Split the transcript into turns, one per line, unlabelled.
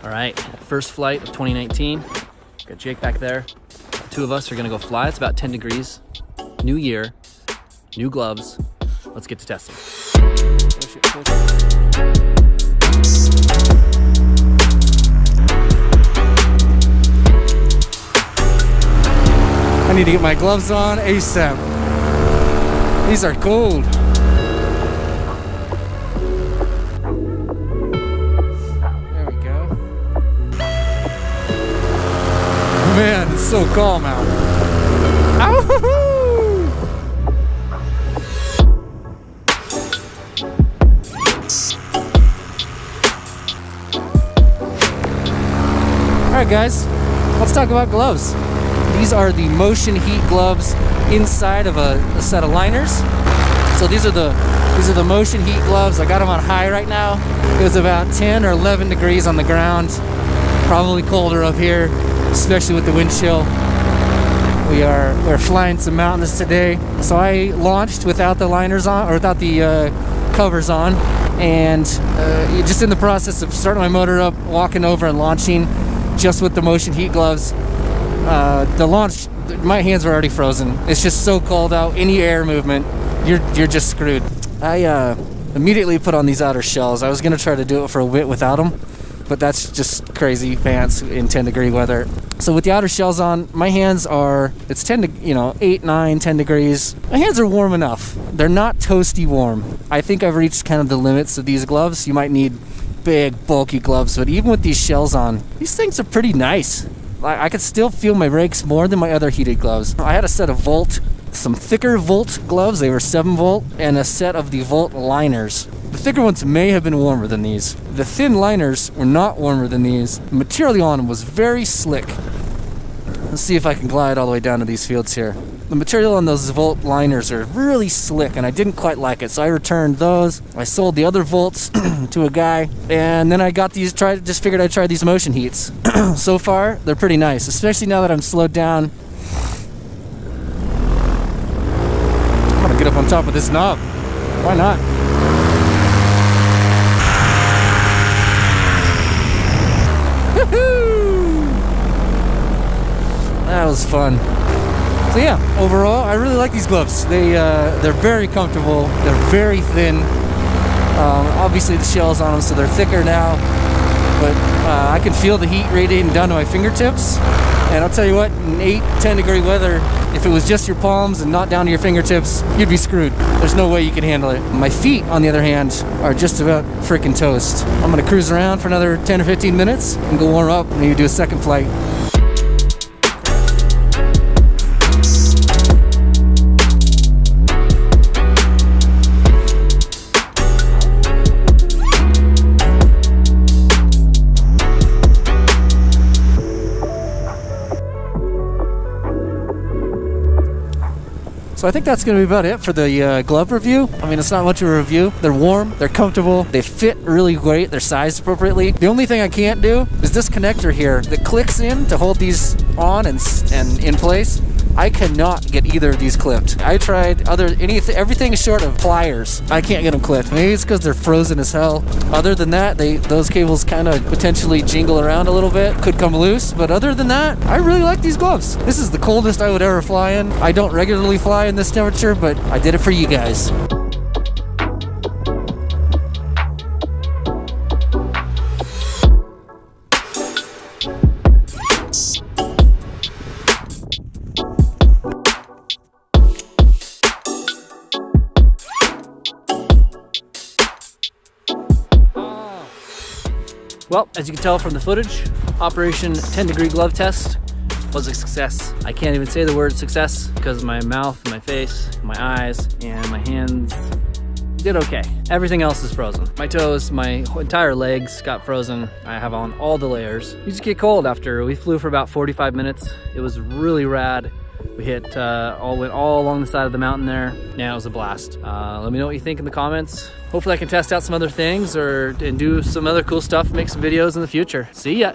All right, first flight of 2019. Got Jake back there. The two of us are gonna go fly. It's about 10 degrees. New year, new gloves. Let's get to testing.
I need to get my gloves on ASAP. These are cold. There we go. Man, it's so calm out. Ow! Alright guys, let's talk about gloves. These are the motion heat gloves inside of a set of liners. So these are the motion heat gloves. I got them on high right now. It was about 10 or 11 degrees on the ground. Probably colder up here, especially with the wind chill. We're flying some mountains today. So I launched without the liners on, or without the covers on, and just in the process of starting my motor up, walking over and launching just with the motion heat gloves. The launch, my hands were already frozen. It's just so cold out. Any air movement, you're just screwed. I immediately put on these outer shells. I was gonna try to do it for a bit without them, but that's just crazy pants in 10 degree weather. So with the outer shells on, my hands are, it's 10 to 8, 9, 10 degrees. My hands are warm enough. They're not toasty warm. I think I've reached kind of the limits of these gloves. You might need big, bulky gloves, but even with these shells on, these things are pretty nice. I could still feel my brakes more than my other heated gloves. I had a set of some thicker Volt gloves. They were 7 volt, and a set of the Volt liners. The thicker ones may have been warmer than these. The thin liners were not warmer than these. The material on them was very slick. Let's see if I can glide all the way down to these fields here. The material on those Volt liners are really slick, and I didn't quite like it, so I returned those. I sold the other Volts to a guy, and then I got these, just figured I'd try these motion heats. So far, they're pretty nice, especially now that I'm slowed down. I'm gonna get up on top of this knob. Why not? That was fun. So yeah, overall, I really like these gloves. They're very comfortable. They're very thin. Obviously the shell's on them, so they're thicker now. But I can feel the heat radiating down to my fingertips. And I'll tell you what, in 8, 10 degree weather, if it was just your palms and not down to your fingertips, you'd be screwed. There's no way you can handle it. My feet, on the other hand, are just about freaking toast. I'm gonna cruise around for another 10 or 15 minutes and go warm up and maybe do a second flight. So I think that's going to be about it for the glove review. I mean, it's not much of a review. They're warm, they're comfortable, they fit really great, they're sized appropriately. The only thing I can't do is this connector here that clicks in to hold these on and in place. I cannot get either of these clipped. I tried everything short of pliers. I can't get them clipped. Maybe it's because they're frozen as hell. Other than that, those cables kind of potentially jingle around a little bit. Could come loose, but other than that, I really like these gloves. This is the coldest I would ever fly in. I don't regularly fly in this temperature, but I did it for you guys.
Well, as you can tell from the footage, Operation 10 degree glove test was a success. I can't even say the word success because my mouth, my face, my eyes, and my hands did okay. Everything else is frozen. My toes, my entire legs got frozen. I have on all the layers. You just get cold after. We flew for about 45 minutes. It was really rad. We went all along the side of the mountain there. Yeah, it was a blast. Let me know what you think in the comments. Hopefully I can test out some other things and do some other cool stuff, make some videos in the future. See ya.